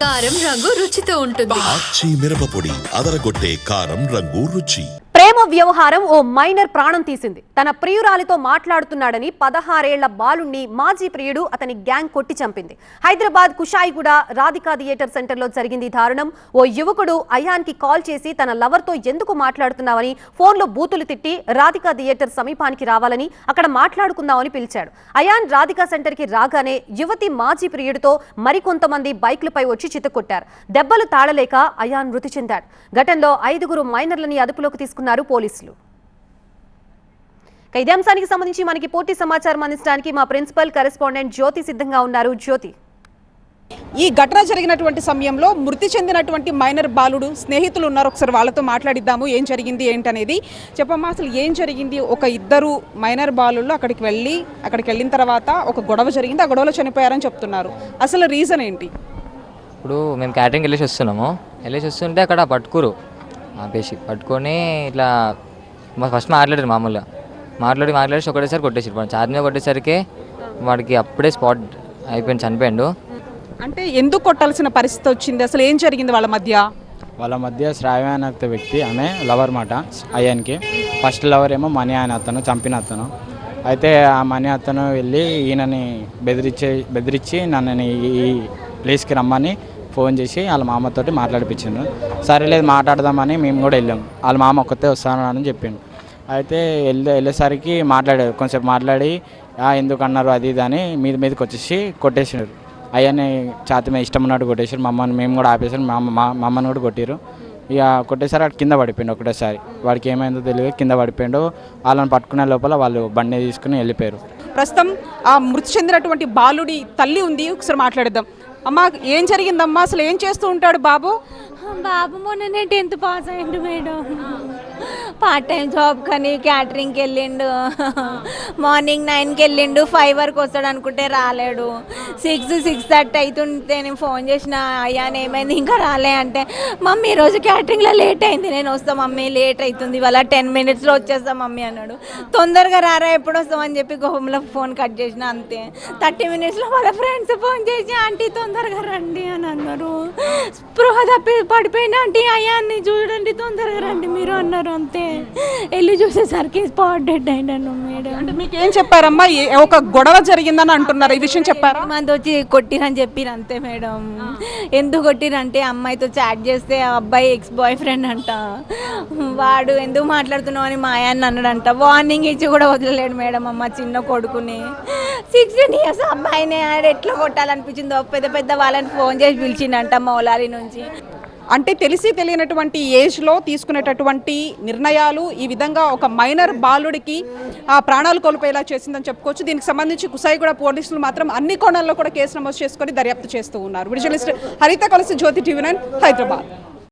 కారం రంగు రుచితో ఉంటుంది. ఆచి మిరపపొడి అదరగొట్టే కారం రంగు రుచి. ప్రేమ వ్యవహారం ఓ మైనర్ ప్రాణం తీసింది. తన ప్రియురాలితో మాట్లాడుతున్నాడని 16 ఏళ్ల బాలుణ్ణి మాజీ ప్రియుడు అతని గ్యాంగ్ కొట్టి చంపింది. హైదరాబాద్ కుషాయిగూడ రాధికా థియేటర్ సెంటర్లో జరిగింది దారుణం. ఓ యువకుడు అయాన్కి కాల్ చేసి తన లవర్తో ఎందుకు మాట్లాడుతున్నావని ఫోన్లో బూతులు తిట్టి రాధికా థియేటర్ సమీపానికి రావాలని అక్కడ మాట్లాడుకుందామని పిలిచాడు. అయాన్ రాధికా సెంటర్కి రాగానే యువతి మాజీ ప్రియుడితో మరికొంతమంది బైక్లపై వచ్చి చితకొట్టారు. దెబ్బలు తాళలేక అయాన్ మృతి చెందాడు. ఘటనలో 5 మైనర్లని అదుపులోకి తీసుకున్నారు పోలీసులు. ఇదే అంశానికి సంబంధించి మనకి పూర్తి సమాచారం అందించడానికి మా ప్రిన్సిపల్ కరెస్పాండెంట్ జ్యోతి సిద్ధంగా ఉన్నారు. జ్యోతి, ఈ ఘటన జరిగినటువంటి సమయంలో మృతి చెందినటువంటి మైనర్ బాలుడు స్నేహితులు ఉన్నారు. ఒకసారి వాళ్ళతో మాట్లాడిద్దాము ఏం జరిగింది ఏంటనేది. చెప్పమ్మా, అసలు ఏం జరిగింది? ఒక ఇద్దరు మైనర్ బాలుళ్ళు అక్కడికి వెళ్ళిన తర్వాత ఒక గొడవ జరిగింది, ఆ గొడవలో చనిపోయారని చెప్తున్నారు. అసలు రీజన్ ఏంటి? ఇప్పుడు మేము క్యాటరింగ్ వెళ్ళేసి వస్తుంటే అక్కడ పట్టుకొని ఇట్లా ఫస్ట్ మాట్లాడారు. మామూలుగా మాట్లాడేసి ఒకటేసారి కొట్టేసారు. ఛార్జ్ మీద కొట్టేసరికి వాడికి అప్పుడే స్పాట్ అయిపోయింది, చనిపోయాడు. అంటే ఎందుకు కొట్టాల్సిన పరిస్థితి వచ్చింది? అసలు ఏం జరిగింది వాళ్ళ మధ్య? శ్రావ్య అనే వ్యక్తి, ఆమె లవర్ మాట అయ్యానికి. ఫస్ట్ లవర్ ఏమో మనీ ఆయన అతను, చంపిన అతను. అయితే ఆ మనీ అతను వెళ్ళి ఈయనని బెదిరించి నన్ను ఈ ప్లేస్కి రమ్మని ఫోన్ చేసి వాళ్ళ మామతోటి మాట్లాడిపించిండు. సరేలేదు మాట్లాడదామని మేము కూడా వెళ్ళాం. వాళ్ళ మామ ఒక్కతే వస్తానని చెప్పిండు. అయితే వెళ్ళేసరికి కొంచెంసేపు మాట్లాడి ఎందుకు అన్నారు అది ఇది అని మీదకి వచ్చేసి కొట్టేసినారు. అయ్యని ఛాతి మీద ఇష్టం ఉన్నట్టు కొట్టేసారు. మేము కూడా ఆపేసారు. మమ్మల్ని కూడా కొట్టారు. ఇక కొట్టేసారి వాడు కింద పడిపోయిండు. ఒకటేసారి వాడికి ఏమైందో తెలియదు, కింద పడిపోయిండు. వాళ్ళని పట్టుకునే లోపల వాళ్ళు బండి తీసుకుని వెళ్ళిపోయారు. ప్రస్తుతం ఆ మృతి చెందినటువంటి బాలుడి తల్లి ఉంది, ఒకసారి మాట్లాడిద్దాం. అమ్మా, ఏం జరిగిందమ్మా? అసలు ఏం చేస్తూ ఉంటాడు బాబు? మొన్ననే 10th పాస్ అయ్యిండు మేడం. పార్ట్ టైం జాబ్ కానీ క్యాటరింగ్కి వెళ్ళిండు. మార్నింగ్ 9కి వెళ్ళిండు, 5 వరకు వస్తాడు అనుకుంటే రాలేడు. 6:30 అవుతుంటే నేను ఫోన్ చేసిన, అయ్యా ఏమైంది ఇంకా రాలే అంటే, మమ్మీ ఈరోజు క్యాటరింగ్లో లేట్ అయింది, నేను వస్తా మమ్మీ, లేట్ అవుతుంది ఇవాళ 10 minutesలో వచ్చేస్తా మమ్మీ అన్నాడు. తొందరగా రారా, ఎప్పుడు వస్తామని చెప్పి గోహంలో ఫోన్ కట్ చేసిన. అంతే 30 minutesలో వాళ్ళ ఫ్రెండ్స్ ఫోన్ చేసి ఆంటీ తొందరగా రండి అని అన్నారు. స్పృహ తప్పి పడిపోయిన ఆంటీ, అయ్యాన్ని చూడండి తొందరగా రండి మీరు అన్నారు. అంతే వెళ్ళి చూసేసరికి స్పాట్ డెడ్ అయినాను మేడం. అంటే మీకు ఏం చెప్పారమ్మా? ఒక గొడవ జరిగిందని అంటున్నారు, ఈ విషయం చెప్పారా? మంది వచ్చి కొట్టిరని చెప్పిరు అంతే మేడం. ఎందుకు కొట్టిరంటే అమ్మాయితో చాట్ చేస్తే ఆ అబ్బాయి ఎక్స్ బాయ్ ఫ్రెండ్ అంట. వాడు ఎందుకు మాట్లాడుతున్నావు అని మా ఆయన్ని అన్నాడంట. వార్నింగ్ ఇచ్చి కూడా వదిలేడు మేడం అమ్మ చిన్న కొడుకుని. 16 years అబ్బాయిని ఆడు ఎట్లా కొట్టాలనిపించిందో పెద్ద వాళ్ళని ఫోన్ చేసి పిలిచిండంట మౌలారి నుంచి. అంటే తెలిసి తెలియనటువంటి ఏజ్లో తీసుకునేటటువంటి నిర్ణయాలు ఈ విధంగా ఒక మైనర్ బాలుడికి ప్రాణాలు కోల్పోయేలా చేసిందని చెప్పుకోవచ్చు. దీనికి సంబంధించి కుషాయిగూడ పోలీసులు మాత్రం అన్ని కోణాల్లో కూడా కేసు నమోదు చేసుకొని దర్యాప్తు చేస్తూ ఉన్నారు. విజువలిస్ట్ హరిత కలిసి జ్యోతి TV9 హైదరాబాద్.